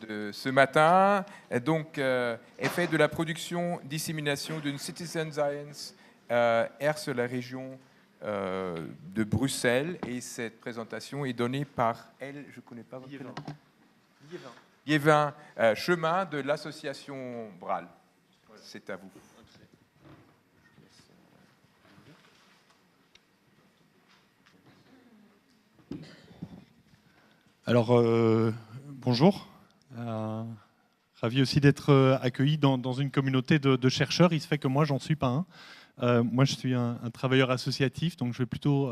de ce matin. Et donc, est fait de la production, dissémination d'une citizen science sur la région de Bruxelles. Et cette présentation est donnée par elle, je ne connais pas votre prénom. Yévin Chemin de l'association Bral. C'est à vous. Alors, bonjour. Ravi aussi d'être accueilli dans une communauté de chercheurs. Il se fait que moi, j'en suis pas un. Moi, je suis un travailleur associatif, donc je vais plutôt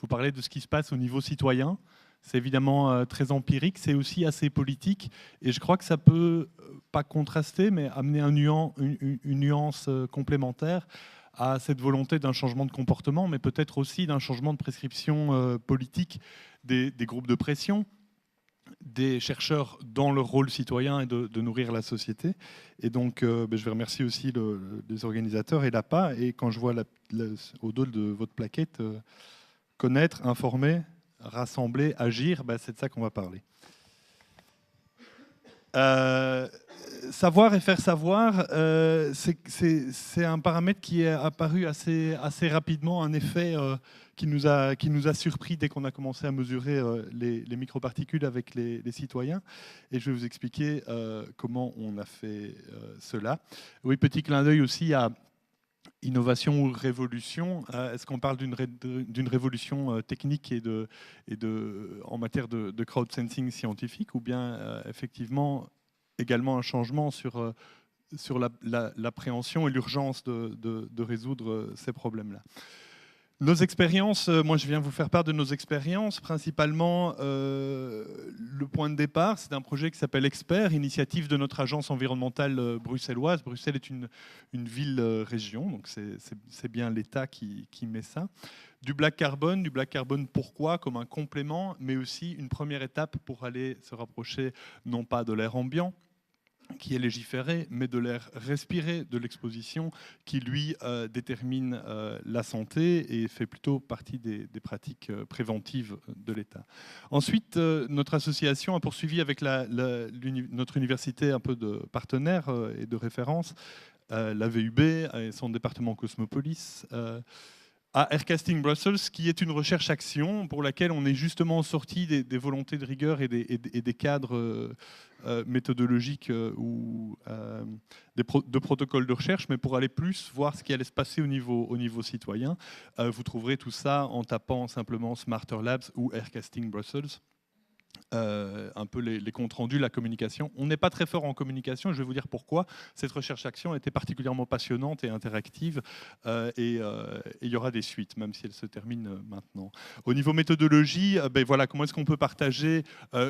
vous parler de ce qui se passe au niveau citoyen. C'est évidemment très empirique, c'est aussi assez politique, et je crois que ça peut, pas contraster, mais amener une nuance complémentaire à cette volonté d'un changement de comportement, mais peut-être aussi d'un changement de prescription politique des groupes de pression, des chercheurs dans leur rôle citoyen et de nourrir la société. Et donc, je vais remercier aussi les organisateurs et l'APA. Et quand je vois au dos de votre plaquette, connaître, informer, rassembler, agir, c'est de ça qu'on va parler. Savoir et faire savoir, c'est un paramètre qui est apparu assez rapidement, un effet qui nous a surpris dès qu'on a commencé à mesurer les microparticules avec les citoyens. Et je vais vous expliquer comment on a fait cela. Oui, petit clin d'œil aussi à innovation ou révolution. Est-ce qu'on parle d'une révolution technique en matière de crowdsensing scientifique, ou bien effectivement également un changement sur l'appréhension et l'urgence de résoudre ces problèmes-là. Nos expériences, moi je viens vous faire part de nos expériences. Principalement, le point de départ, c'est un projet qui s'appelle Expert, initiative de notre agence environnementale bruxelloise. Bruxelles est une ville-région, donc c'est bien l'État qui met ça. Du black carbone pourquoi? Comme un complément, mais aussi une première étape pour aller se rapprocher non pas de l'air ambiant, qui est légiféré, mais de l'air respiré, de l'exposition, qui lui détermine la santé et fait plutôt partie des pratiques préventives de l'État. Ensuite, notre association a poursuivi avec notre université un peu de partenaire et de référence, la VUB et son département Cosmopolis, à Aircasting Brussels, qui est une recherche-action pour laquelle on est justement sorti des volontés de rigueur et des cadres méthodologiques ou de protocoles de recherche, mais pour aller plus voir ce qui allait se passer au niveau citoyen. Vous trouverez tout ça en tapant simplement Smarter Labs ou Aircasting Brussels. Un peu les comptes rendus, la communication. On n'est pas très fort en communication, je vais vous dire pourquoi. Cette recherche-action était particulièrement passionnante et interactive, et il y aura des suites, même si elle se termine maintenant. Au niveau méthodologie, voilà, comment est-ce qu'on peut partager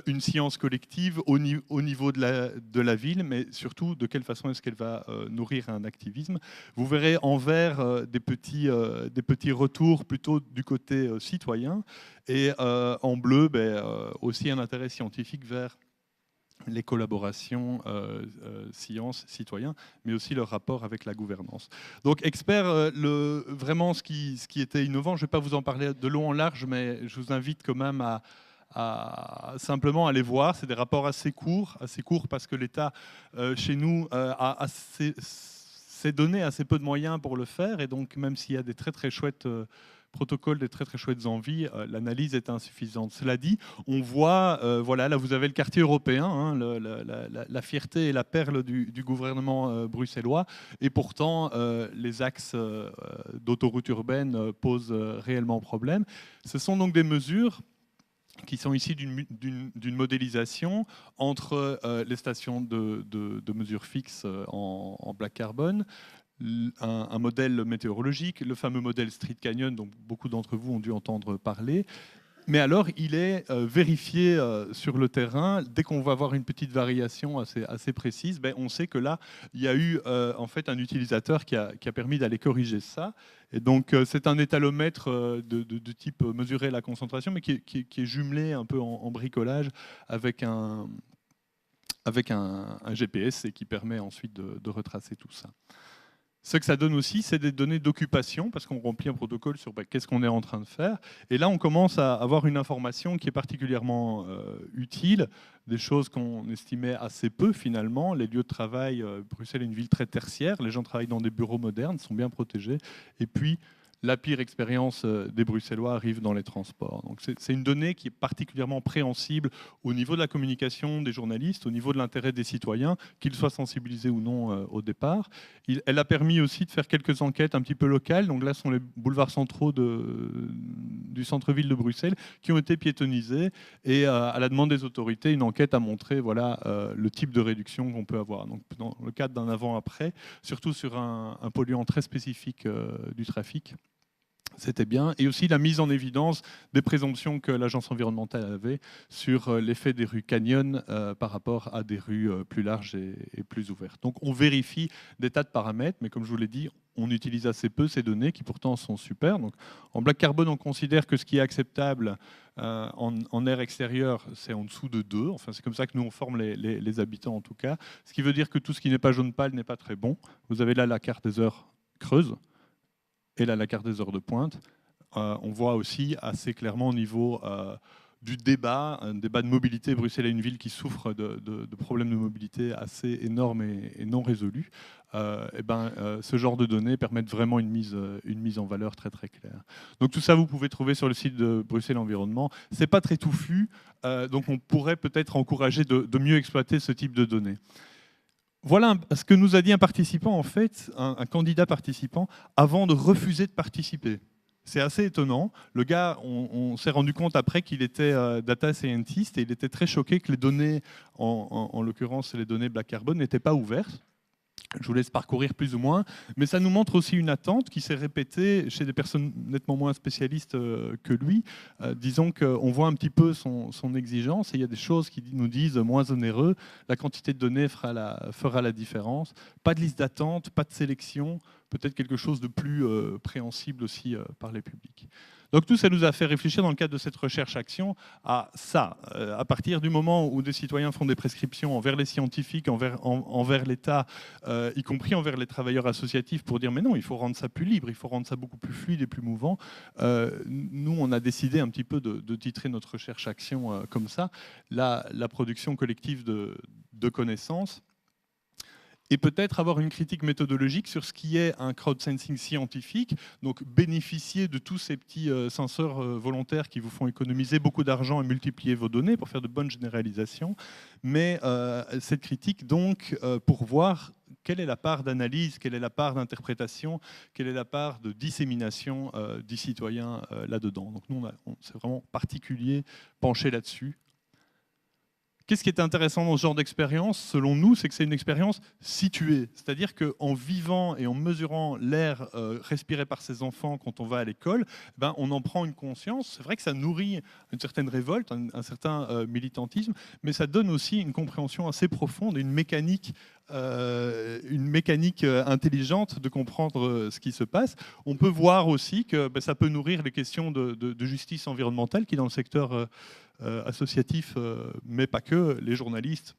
une science collective au niveau de la ville, mais surtout de quelle façon est-ce qu'elle va nourrir un activisme. Vous verrez en vert des petits retours plutôt du côté citoyen, et en bleu, aussi un intérêt scientifique vers les collaborations science-citoyen, mais aussi leur rapport avec la gouvernance. Donc Expert, vraiment ce qui était innovant, je ne vais pas vous en parler de long en large, mais je vous invite quand même à simplement aller voir. C'est des rapports assez courts parce que l'État, chez nous, a s'est donné assez peu de moyens pour le faire, et donc même s'il y a des très très chouettes protocole, des très très chouettes envies, l'analyse est insuffisante. Cela dit, on voit, voilà, là vous avez le quartier européen, hein, la fierté et la perle du gouvernement bruxellois, et pourtant les axes d'autoroute urbaine posent réellement problème. Ce sont donc des mesures qui sont ici d'une modélisation entre les stations de mesure fixe en black carbone, un modèle météorologique, le fameux modèle Street Canyon dont beaucoup d'entre vous ont dû entendre parler. Mais alors, il est vérifié sur le terrain. Dès qu'on va avoir une petite variation assez précise, on sait que là, il y a eu en fait un utilisateur qui a permis d'aller corriger ça. Et donc, c'est un étalomètre de type mesurer la concentration, mais qui est jumelé un peu en bricolage avec un GPS, et qui permet ensuite de retracer tout ça. Ce que ça donne aussi, c'est des données d'occupation, parce qu'on remplit un protocole sur qu'est-ce qu'on est en train de faire. Et là, on commence à avoir une information qui est particulièrement utile, des choses qu'on estimait assez peu finalement. Les lieux de travail, Bruxelles est une ville très tertiaire, les gens travaillent dans des bureaux modernes, sont bien protégés. Et puis, la pire expérience des Bruxellois arrive dans les transports. Donc c'est une donnée qui est particulièrement préhensible au niveau de la communication des journalistes, au niveau de l'intérêt des citoyens, qu'ils soient sensibilisés ou non au départ. Elle a permis aussi de faire quelques enquêtes un petit peu locales. Donc là, ce sont les boulevards centraux du centre-ville de Bruxelles qui ont été piétonnisés. Et à la demande des autorités, une enquête a montré voilà, le type de réduction qu'on peut avoir. Donc dans le cadre d'un avant-après, surtout sur un polluant très spécifique du trafic. C'était bien. Et aussi la mise en évidence des présomptions que l'agence environnementale avait sur l'effet des rues canyon par rapport à des rues plus larges et plus ouvertes. Donc on vérifie des tas de paramètres, mais comme je vous l'ai dit, on utilise assez peu ces données qui pourtant sont super. Donc, en Black Carbon, on considère que ce qui est acceptable en air extérieur, c'est en dessous de 2. Enfin, c'est comme ça que nous, on forme les habitants en tout cas. Ce qui veut dire que tout ce qui n'est pas jaune pâle n'est pas très bon. Vous avez là la carte des heures creuses. Et là, la carte des heures de pointe, on voit aussi assez clairement au niveau du débat, un débat de mobilité. Bruxelles est une ville qui souffre de problèmes de mobilité assez énormes et non résolus. Ce genre de données permettent vraiment une mise en valeur très très claire. Donc tout ça, vous pouvez trouver sur le site de Bruxelles Environnement. C'est pas très touffu, donc on pourrait peut-être encourager de mieux exploiter ce type de données. Voilà ce que nous a dit un participant, en fait, un candidat participant, avant de refuser de participer. C'est assez étonnant. Le gars, on s'est rendu compte après qu'il était data scientist et il était très choqué que les données, en l'occurrence les données Black Carbon, n'étaient pas ouvertes. Je vous laisse parcourir plus ou moins, mais ça nous montre aussi une attente qui s'est répétée chez des personnes nettement moins spécialistes que lui. Disons qu'on voit un petit peu son exigence et il y a des choses qui nous disent moins onéreux, la quantité de données fera la différence, pas de liste d'attente, pas de sélection, peut-être quelque chose de plus préhensible aussi par les publics. Donc tout ça nous a fait réfléchir dans le cadre de cette recherche-action à ça. À partir du moment où des citoyens font des prescriptions envers les scientifiques, envers l'État, y compris envers les travailleurs associatifs, pour dire mais non, il faut rendre ça plus libre, il faut rendre ça beaucoup plus fluide et plus mouvant, nous on a décidé un petit peu de titrer notre recherche-action comme ça, la production collective de connaissances. Et peut-être avoir une critique méthodologique sur ce qui est un crowdsourcing scientifique, donc bénéficier de tous ces petits censeurs volontaires qui vous font économiser beaucoup d'argent et multiplier vos données pour faire de bonnes généralisations, mais cette critique donc pour voir quelle est la part d'analyse, quelle est la part d'interprétation, quelle est la part de dissémination des citoyens là-dedans. Donc nous, c'est vraiment particulier, penché là-dessus. Qu'est-ce qui est intéressant dans ce genre d'expérience, selon nous, c'est que c'est une expérience située. C'est-à-dire qu'en vivant et en mesurant l'air respiré par ses enfants quand on va à l'école, on en prend une conscience. C'est vrai que ça nourrit une certaine révolte, un certain militantisme, mais ça donne aussi une compréhension assez profonde et une mécanique intelligente de comprendre ce qui se passe. On peut voir aussi que ça peut nourrir les questions de justice environnementale qui, dans le secteur associatif, mais pas que, les journalistes,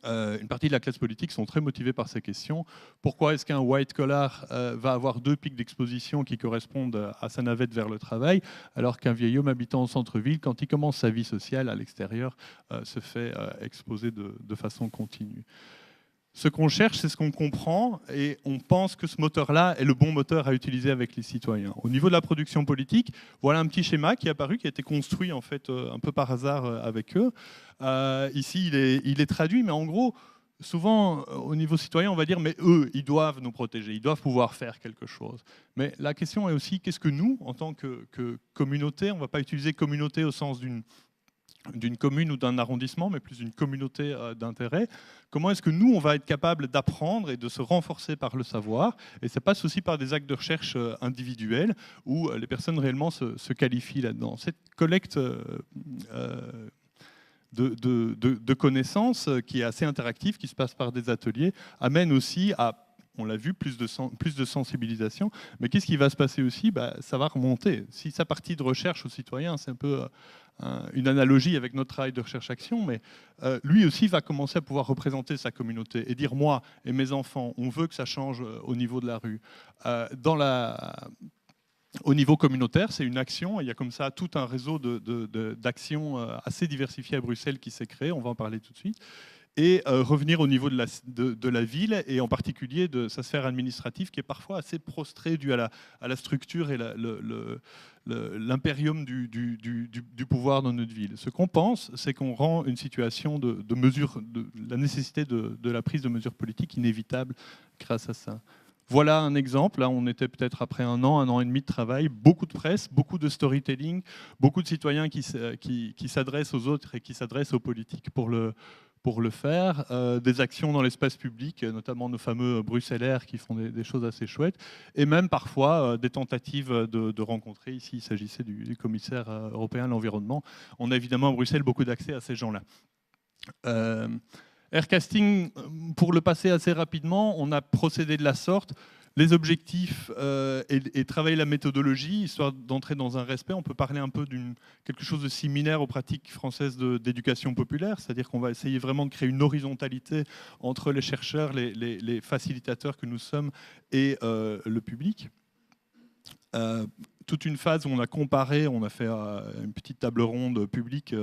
une partie de la classe politique sont très motivés par ces questions. Pourquoi est-ce qu'un white collar va avoir 2 pics d'exposition qui correspondent à sa navette vers le travail, alors qu'un vieil homme habitant au centre-ville, quand il commence sa vie sociale à l'extérieur, se fait exposer de façon continue. Ce qu'on cherche, c'est ce qu'on comprend, et on pense que ce moteur-là est le bon moteur à utiliser avec les citoyens. Au niveau de la production politique, voilà un petit schéma qui est apparu, qui a été construit en fait un peu par hasard avec eux. Ici, il est traduit, mais en gros, souvent au niveau citoyen, on va dire mais eux, ils doivent nous protéger, ils doivent pouvoir faire quelque chose. Mais la question est aussi qu'est-ce que nous, en tant que communauté, on ne va pas utiliser communauté au sens d'une commune ou d'un arrondissement, mais plus d'une communauté d'intérêt. Comment est-ce que nous, on va être capable d'apprendre et de se renforcer par le savoir? Et ça passe aussi par des actes de recherche individuels où les personnes réellement se qualifient là-dedans. Cette collecte de connaissances qui est assez interactive, qui se passe par des ateliers, amène aussi à on l'a vu, plus de sensibilisation. Mais qu'est-ce qui va se passer aussi? Ça va remonter. Si sa partie de recherche aux citoyens, c'est un peu une analogie avec notre travail de recherche-action, mais lui aussi va commencer à pouvoir représenter sa communauté et dire, moi et mes enfants, on veut que ça change au niveau de la rue. Au niveau communautaire, c'est une action. Il y a comme ça tout un réseau d'actions assez diversifiées à Bruxelles qui s'est créé. On va en parler tout de suite. Et revenir au niveau de la ville, et en particulier de sa sphère administrative, qui est parfois assez prostrée due à la structure et l'impérium du pouvoir dans notre ville. Ce qu'on pense, c'est qu'on rend une situation de la nécessité de la prise de mesures politiques inévitable grâce à ça. Voilà un exemple. Là, on était peut-être après un an et demi de travail, beaucoup de presse, beaucoup de storytelling, beaucoup de citoyens qui s'adressent aux autres et qui s'adressent aux politiques pour le faire, des actions dans l'espace public, notamment nos fameux bruxellaires qui font des choses assez chouettes, et même parfois des tentatives de rencontrer. Ici, il s'agissait du commissaire européen à l'environnement. On a évidemment à Bruxelles beaucoup d'accès à ces gens-là. Aircasting, pour le passer assez rapidement, on a procédé de la sorte. Les objectifs et travailler la méthodologie, histoire d'entrer dans un respect. On peut parler un peu quelque chose de similaire aux pratiques françaises d'éducation populaire, c'est-à-dire qu'on va essayer vraiment de créer une horizontalité entre les chercheurs, les facilitateurs que nous sommes et le public. Toute une phase où on a comparé, on a fait une petite table ronde publique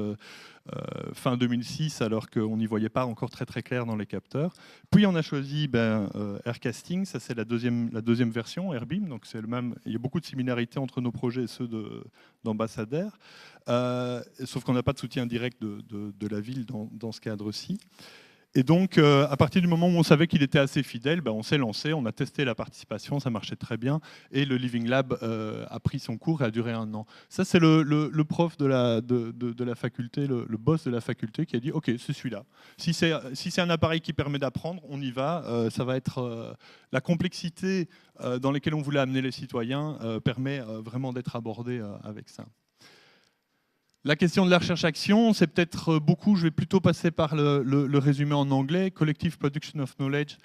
fin 2006, alors qu'on n'y voyait pas encore très clair dans les capteurs. Puis on a choisi Aircasting, ça c'est la deuxième version, Airbeam, donc c'est le même. Il y a beaucoup de similarités entre nos projets et ceux d'ambassadeurs, sauf qu'on n'a pas de soutien direct de la ville dans ce cadre-ci. Et donc, à partir du moment où on savait qu'il était assez fidèle, on s'est lancé, on a testé la participation, ça marchait très bien, et le Living Lab a pris son cours et a duré 1 an. Ça, c'est le prof de la faculté, le boss de la faculté, qui a dit « Ok, c'est celui-là. Si c'est un appareil qui permet d'apprendre, on y va. Ça va être la complexité dans laquelle on voulait amener les citoyens permet vraiment d'être abordée avec ça. » La question de la recherche-action, c'est peut-être beaucoup, je vais plutôt passer par le résumé en anglais. Collective Production of Knowledge,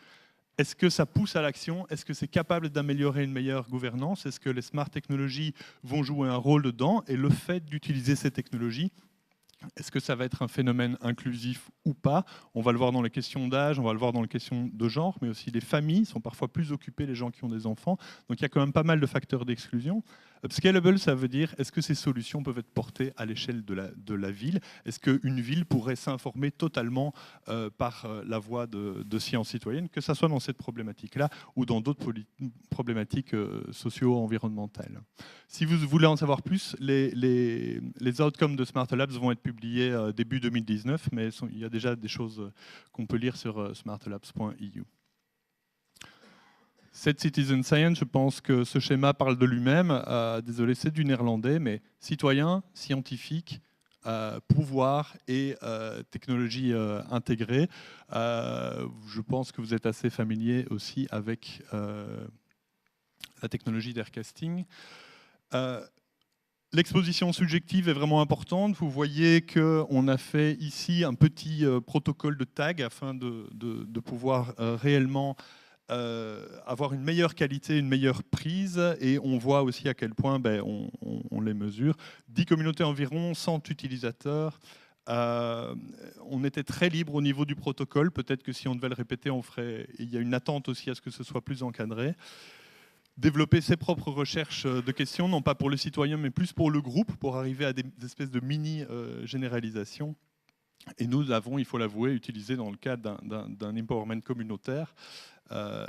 est-ce que ça pousse à l'action? Est-ce que c'est capable d'améliorer une meilleure gouvernance? Est-ce que les smart technologies vont jouer un rôle dedans? Et le fait d'utiliser ces technologies, est-ce que ça va être un phénomène inclusif ou pas? On va le voir dans les questions d'âge, on va le voir dans les questions de genre, mais aussi les familles sont parfois plus occupées, les gens qui ont des enfants. Donc il y a quand même pas mal de facteurs d'exclusion. Upscalable, ça veut dire, est-ce que ces solutions peuvent être portées à l'échelle de la ville? Est-ce qu'une ville pourrait s'informer totalement par la voie de sciences citoyennes, que ce soit dans cette problématique-là ou dans d'autres problématiques socio-environnementales? Si vous voulez en savoir plus, les outcomes de Smart Labs vont être publiés début 2019, mais il y a déjà des choses qu'on peut lire sur smartlabs.eu. Cette Citizen Science, je pense que ce schéma parle de lui-même. Désolé, c'est du néerlandais, mais citoyen, scientifique, pouvoir et technologie intégrée. Je pense que vous êtes assez familier aussi avec la technologie d'Aircasting. L'exposition subjective est vraiment importante. Vous voyez qu'on a fait ici un petit protocole de tag afin de pouvoir réellement avoir une meilleure qualité, une meilleure prise, et on voit aussi à quel point on les mesure. 10 communautés environ, 100 utilisateurs. On était très libre au niveau du protocole. Peut-être que si on devait le répéter, il y a une attente aussi à ce que ce soit plus encadré. Développer ses propres recherches de questions, non pas pour le citoyen, mais plus pour le groupe, pour arriver à des espèces de mini-généralisations. Et nous l'avons, il faut l'avouer, utilisé dans le cadre d'un empowerment communautaire.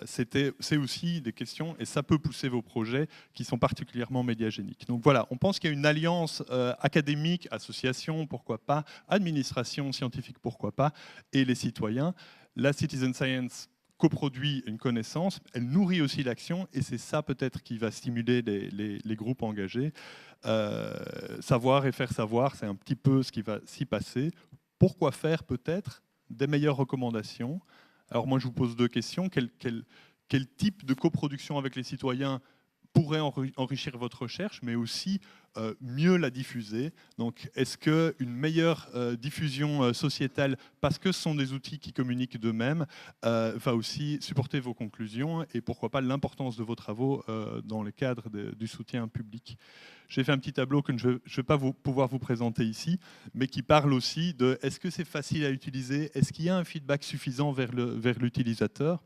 C'est aussi des questions, et ça peut pousser vos projets qui sont particulièrement médiagéniques. Donc voilà, on pense qu'il y a une alliance académique, association, pourquoi pas, administration scientifique, pourquoi pas, et les citoyens. La Citizen Science coproduit une connaissance, elle nourrit aussi l'action, et c'est ça peut-être qui va stimuler les groupes engagés. Savoir et faire savoir, c'est un petit peu ce qui va s'y passer. Pourquoi faire peut-être des meilleures recommandations? Alors moi je vous pose 2 questions. Quel type de coproduction avec les citoyens pourrait enrichir votre recherche, mais aussi mieux la diffuser. Donc, est-ce qu'une meilleure diffusion sociétale, parce que ce sont des outils qui communiquent d'eux-mêmes, va aussi supporter vos conclusions et pourquoi pas l'importance de vos travaux dans le cadre du soutien public. J'ai fait un petit tableau que je ne vais pas pouvoir vous présenter ici, mais qui parle aussi de est-ce que c'est facile à utiliser, est-ce qu'il y a un feedback suffisant vers l'utilisateur,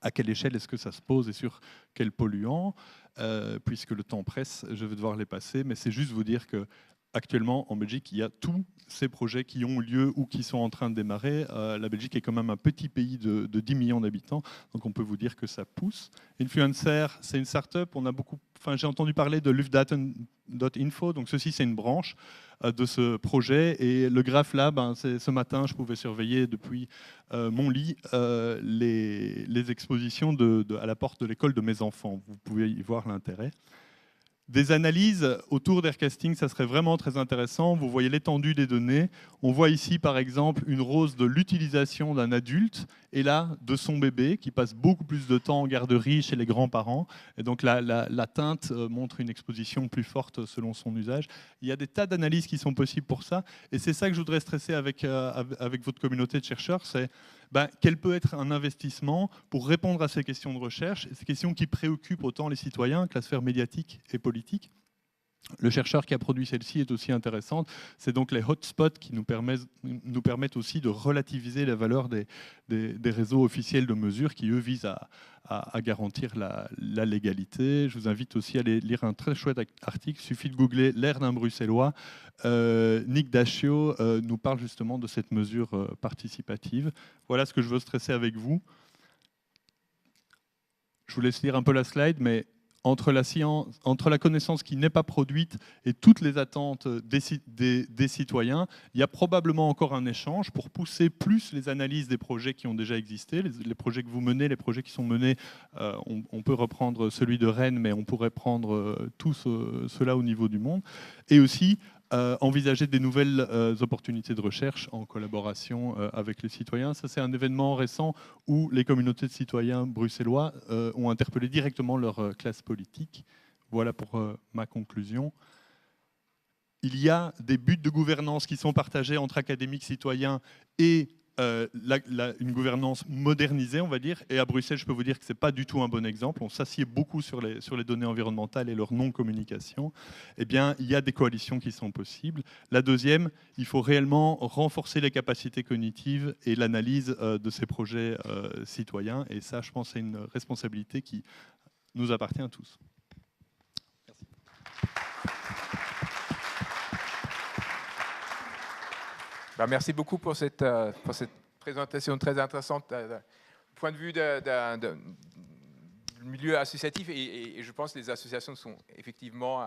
à quelle échelle est-ce que ça se pose et sur quel polluant, puisque le temps presse, je vais devoir les passer, mais c'est juste vous dire que actuellement, en Belgique, il y a tous ces projets qui ont lieu ou qui sont en train de démarrer. La Belgique est quand même un petit pays de 10 millions d'habitants, donc on peut vous dire que ça pousse. Influencer, c'est une start-up. J'ai entendu parler de Luftdaten.info, donc ceci, c'est une branche de ce projet. Et le graphe là, ce matin, je pouvais surveiller depuis mon lit les expositions à la porte de l'école de mes enfants. Vous pouvez y voir l'intérêt. Des analyses autour d'Aircasting, ça serait vraiment très intéressant. Vous voyez l'étendue des données. On voit ici, par exemple, une rose de l'utilisation d'un adulte et là, de son bébé, qui passe beaucoup plus de temps en garderie chez les grands-parents. Et donc, la teinte montre une exposition plus forte selon son usage. Il y a des tas d'analyses qui sont possibles pour ça. Et c'est ça que je voudrais stresser avec votre communauté de chercheurs, c'est quel peut être un investissement pour répondre à ces questions de recherche, ces questions qui préoccupent autant les citoyens que la sphère médiatique et politique. Le chercheur qui a produit celle-ci est aussi intéressante. C'est donc les hotspots qui nous permettent aussi de relativiser la valeur des réseaux officiels de mesure qui, eux, visent à garantir la légalité. Je vous invite aussi à aller lire un très chouette article. Il suffit de googler l'air d'un Bruxellois. Nick Dachio nous parle justement de cette mesure participative. Voilà ce que je veux stresser avec vous. Je vous laisse lire un peu la slide, mais entre la connaissance qui n'est pas produite et toutes les attentes des citoyens, il y a probablement encore un échange pour pousser plus les analyses des projets qui ont déjà existé, les projets que vous menez, les projets qui sont menés. On peut reprendre celui de Rennes, mais on pourrait prendre tous ceux-là au niveau du monde. Et aussi envisager des nouvelles opportunités de recherche en collaboration avec les citoyens. Ça, c'est un événement récent où les communautés de citoyens bruxellois ont interpellé directement leur classe politique. Voilà pour ma conclusion. Il y a des buts de gouvernance qui sont partagés entre académiques, citoyens et une gouvernance modernisée, on va dire. Et à Bruxelles, je peux vous dire que ce n'est pas du tout un bon exemple. On s'assied beaucoup sur les données environnementales et leur non-communication. Eh bien, il y a des coalitions qui sont possibles. La deuxième, il faut réellement renforcer les capacités cognitives et l'analyse de ces projets citoyens. Et ça, je pense, c'est une responsabilité qui nous appartient à tous. Merci. Merci beaucoup pour cette présentation très intéressante du point de vue du milieu associatif. Et je pense que les associations sont effectivement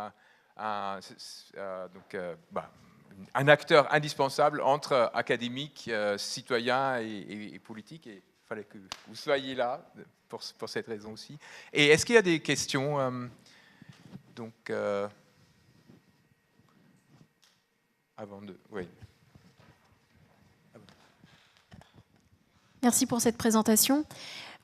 un acteur indispensable entre académiques, citoyens et politiques. Et il fallait que vous soyez là pour cette raison aussi. Et est-ce qu'il y a des questions avant de... Oui. Merci pour cette présentation.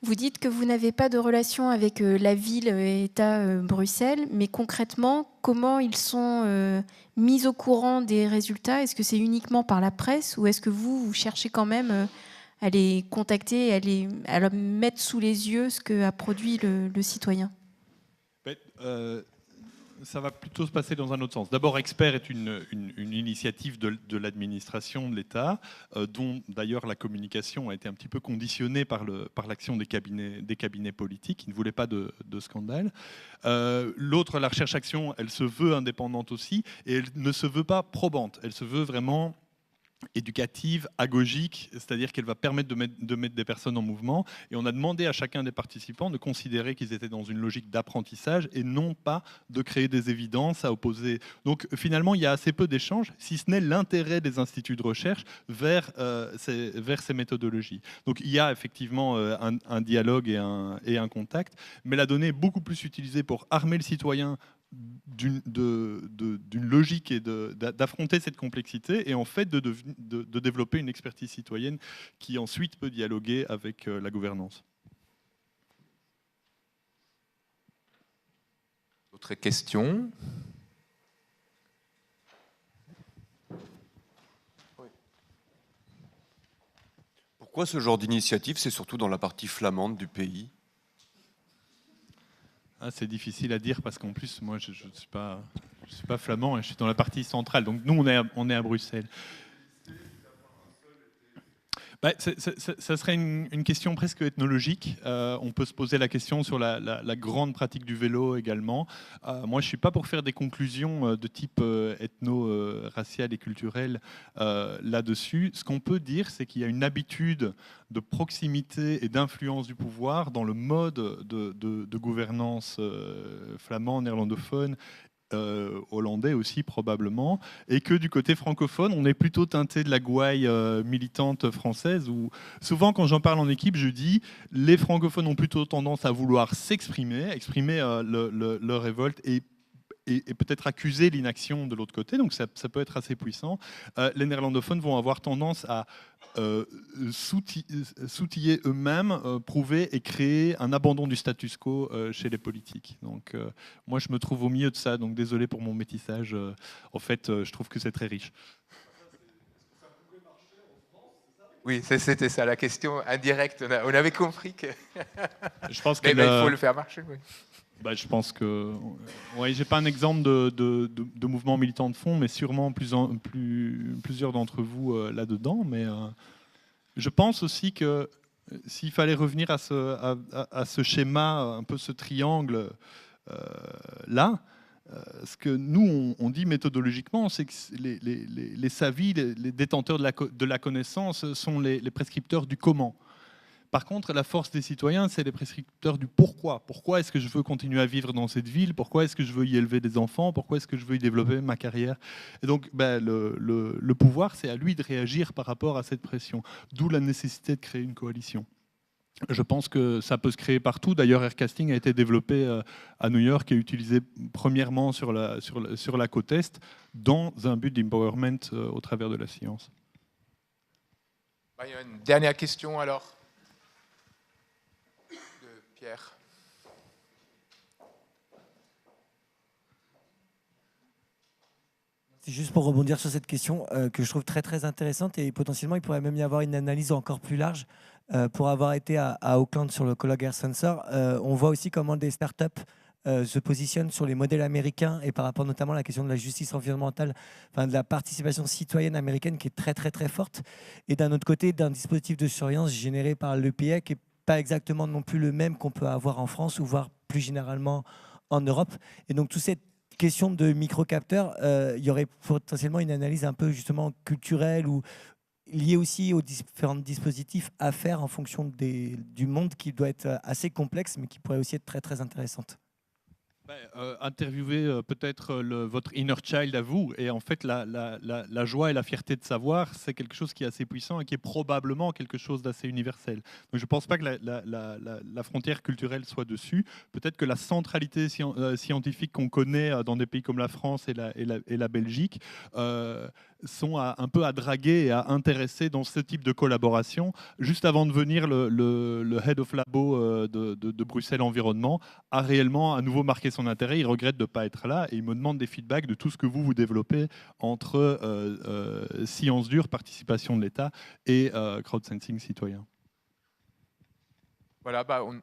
Vous dites que vous n'avez pas de relation avec la ville et État Bruxelles, mais concrètement, comment ils sont mis au courant des résultats? Est-ce que c'est uniquement par la presse ou est-ce que vous cherchez quand même à les contacter, à leur mettre sous les yeux ce qu'a produit le citoyen? Ça va plutôt se passer dans un autre sens. D'abord, Expert est une initiative de l'administration de l'État, dont d'ailleurs la communication a été un petit peu conditionnée par l'action des cabinets politiques qui ne voulaient pas de scandale. L'autre, la recherche-action, elle se veut indépendante aussi, et elle ne se veut pas probante. Elle se veut vraiment éducative, agogique, c'est-à-dire qu'elle va permettre de mettre des personnes en mouvement. Et on a demandé à chacun des participants de considérer qu'ils étaient dans une logique d'apprentissage et non pas de créer des évidences à opposer. Donc finalement, il y a assez peu d'échanges, si ce n'est l'intérêt des instituts de recherche vers ces méthodologies. Donc il y a effectivement un dialogue et un contact, mais la donnée est beaucoup plus utilisée pour armer le citoyen d'une logique et d'affronter cette complexité et en fait de développer une expertise citoyenne qui ensuite peut dialoguer avec la gouvernance. D'autres questions? Pourquoi ce genre d'initiative? C'est surtout dans la partie flamande du pays. C'est difficile à dire parce qu'en plus, moi, je ne suis pas flamand et je suis dans la partie centrale. Donc nous, on est à Bruxelles. Ça serait une question presque ethnologique. On peut se poser la question sur la grande pratique du vélo également. Moi, je ne suis pas pour faire des conclusions de type ethno-racial et culturel là-dessus. Ce qu'on peut dire, c'est qu'il y a une habitude de proximité et d'influence du pouvoir dans le mode de gouvernance flamand, néerlandophone, hollandais aussi probablement, et que du côté francophone, on est plutôt teinté de la gouaille militante française, où souvent quand j'en parle en équipe, je dis les francophones ont plutôt tendance à vouloir exprimer leur révolte et peut-être accuser l'inaction de l'autre côté, donc ça peut être assez puissant. Les néerlandophones vont avoir tendance à s'outiller eux-mêmes, prouver et créer un abandon du status quo chez les politiques. Donc moi je me trouve au milieu de ça, donc désolé pour mon métissage. En fait, je trouve que c'est très riche. Oui, c'était ça la question indirecte. On avait compris que. Je pense que il faut le faire marcher. Oui. Je pense que, ouais, j'ai pas un exemple de mouvement militant de fond, mais sûrement plusieurs d'entre vous là-dedans. Mais je pense aussi que s'il fallait revenir à ce schéma, un peu ce triangle là, ce que nous on dit méthodologiquement, c'est que les savis, les détenteurs de la connaissance, sont les prescripteurs du comment. Par contre, la force des citoyens, c'est les prescripteurs du pourquoi. Pourquoi est-ce que je veux continuer à vivre dans cette ville? Pourquoi est-ce que je veux y élever des enfants? Pourquoi est-ce que je veux y développer ma carrière? Et donc, le pouvoir, c'est à lui de réagir par rapport à cette pression. D'où la nécessité de créer une coalition. Je pense que ça peut se créer partout. D'ailleurs, Aircasting a été développé à New York et utilisé premièrement sur la côte Est dans un but d'empowerment au travers de la science. Il y a une dernière question alors. Pierre. C'est juste pour rebondir sur cette question que je trouve très très intéressante, et potentiellement il pourrait même y avoir une analyse encore plus large. Pour avoir été à Auckland sur le colloque Air Sensor, on voit aussi comment des startups se positionnent sur les modèles américains, et par rapport notamment à la question de la justice environnementale, enfin de la participation citoyenne américaine qui est très très très forte, et d'un autre côté d'un dispositif de surveillance généré par l'EPA qui est pas exactement non plus le même qu'on peut avoir en France ou voire plus généralement en Europe. Et donc, toute cette question de microcapteurs, il y aurait potentiellement une analyse un peu justement culturelle ou liée aussi aux différents dispositifs à faire en fonction du monde qui doit être assez complexe, mais qui pourrait aussi être très, très intéressante. Interviewer peut-être votre inner child à vous, et en fait la joie et la fierté de savoir, c'est quelque chose qui est assez puissant et qui est probablement quelque chose d'assez universel. Donc je ne pense pas que la frontière culturelle soit dessus. Peut-être que la centralité scientifique qu'on connaît dans des pays comme la France et la Belgique sont un peu à draguer et à intéresser dans ce type de collaboration. Juste avant de venir, le Head of Labo de Bruxelles Environnement a réellement à nouveau marqué son intérêt. Il regrette de ne pas être là et il me demande des feedbacks de tout ce que vous développez entre sciences dures, participation de l'État et crowdsourcing citoyen. Voilà, bon.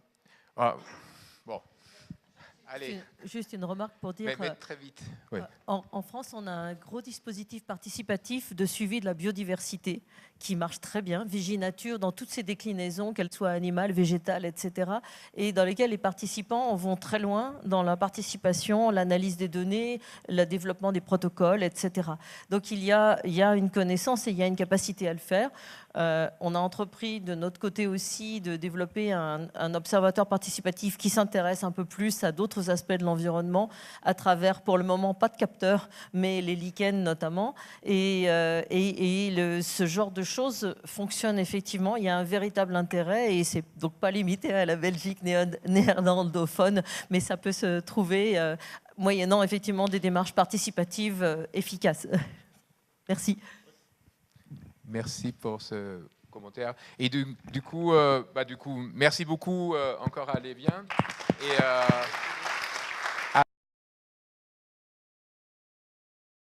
Allez. Juste une remarque pour dire mais très vite. Oui. En France, on a un gros dispositif participatif de suivi de la biodiversité qui marche très bien, Viginature, dans toutes ses déclinaisons, qu'elles soient animales, végétales, etc., et dans lesquelles les participants vont très loin dans la participation, l'analyse des données, le développement des protocoles, etc. Donc il y a une connaissance et il y a une capacité à le faire. On a entrepris de notre côté aussi de développer un observatoire participatif qui s'intéresse un peu plus à d'autres aspects de l'environnement à travers, pour le moment, pas de capteurs, mais les lichens notamment. Et ce genre de choses fonctionne effectivement. Il y a un véritable intérêt et c'est donc pas limité à la Belgique néerlandophone, mais ça peut se trouver moyennant effectivement des démarches participatives efficaces. Merci. Merci pour ce commentaire. Et du coup, merci beaucoup encore à Lévien. Et